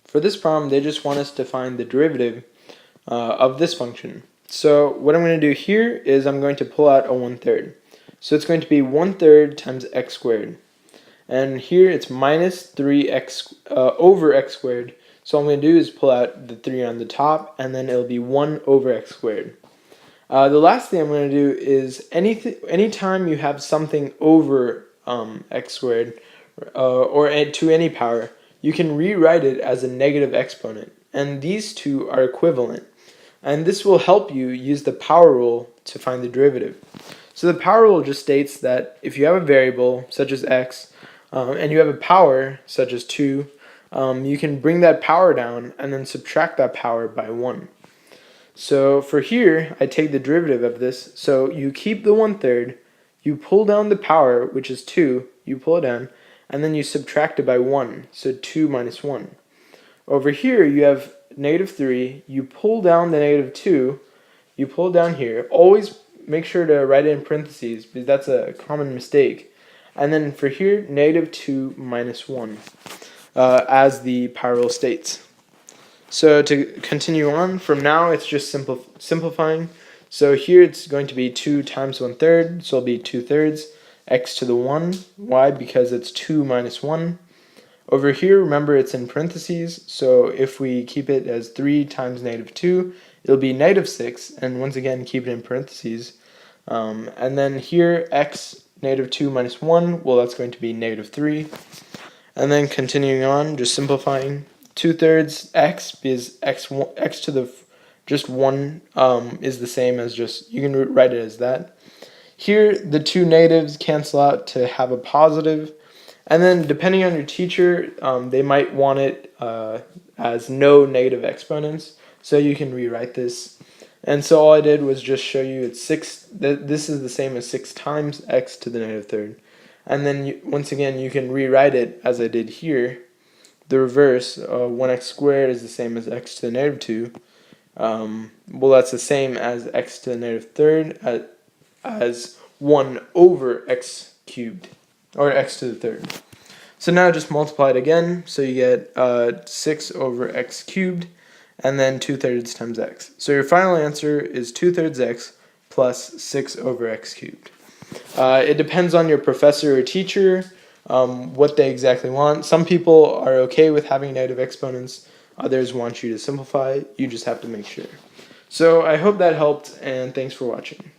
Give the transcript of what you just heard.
For this problem, they just want us to find the derivative of this function. So what I'm going to do here is I'm going to pull out a 1/3. So it's going to be 1/3 times x squared. And here it's minus 3x over x squared. So all I'm going to do is pull out the 3 on the top, and then it'll be 1 over x squared. The last thing I'm going to do is anytime you have something over x squared or to any power, you can rewrite it as a negative exponent. And these two are equivalent. And this will help you use the power rule to find the derivative. So the power rule just states that if you have a variable such as x and you have a power such as 2, you can bring that power down and then subtract that power by 1. So for here, I take the derivative of this. So you keep the 1/3, you pull down the power, which is 2, you pull it down, and then you subtract it by 1, so 2 minus 1. Over here, you have -3, you pull down the -2, you pull down here. Always make sure to write it in parentheses, because that's a common mistake. And then for here, -2 minus 1, as the power rule states. So to continue on, from now it's just simplifying. So here it's going to be 2 times 1/3, so it'll be 2/3, x to the 1. Why? Because it's 2 minus 1. Over here, remember it's in parentheses, so if we keep it as 3 times -2, it'll be -6, and once again keep it in parentheses. And then here, x, -2 minus 1, well that's going to be -3. And then continuing on, just simplifying, 2/3 x, because x to the just 1 is the same as just, you can write it as that. Here the two negatives cancel out to have a positive, and then depending on your teacher, they might want it as no negative exponents, so you can rewrite this. And so all I did was just show you it's 6, this is the same as 6 times x to the -3. And then once again you can rewrite it as I did here. The reverse, 1x squared is the same as x to the -2. Well, that's the same as x to the -3 as 1 over x cubed, or x to the 3rd. So now just multiply it again, so you get 6 over x cubed, and then 2/3 times x. So your final answer is 2/3 x plus 6 over x cubed. It depends on your professor or teacher, what they exactly want. Some people are okay with having negative exponents, others want you to simplify. You just have to make sure. So I hope that helped, and thanks for watching.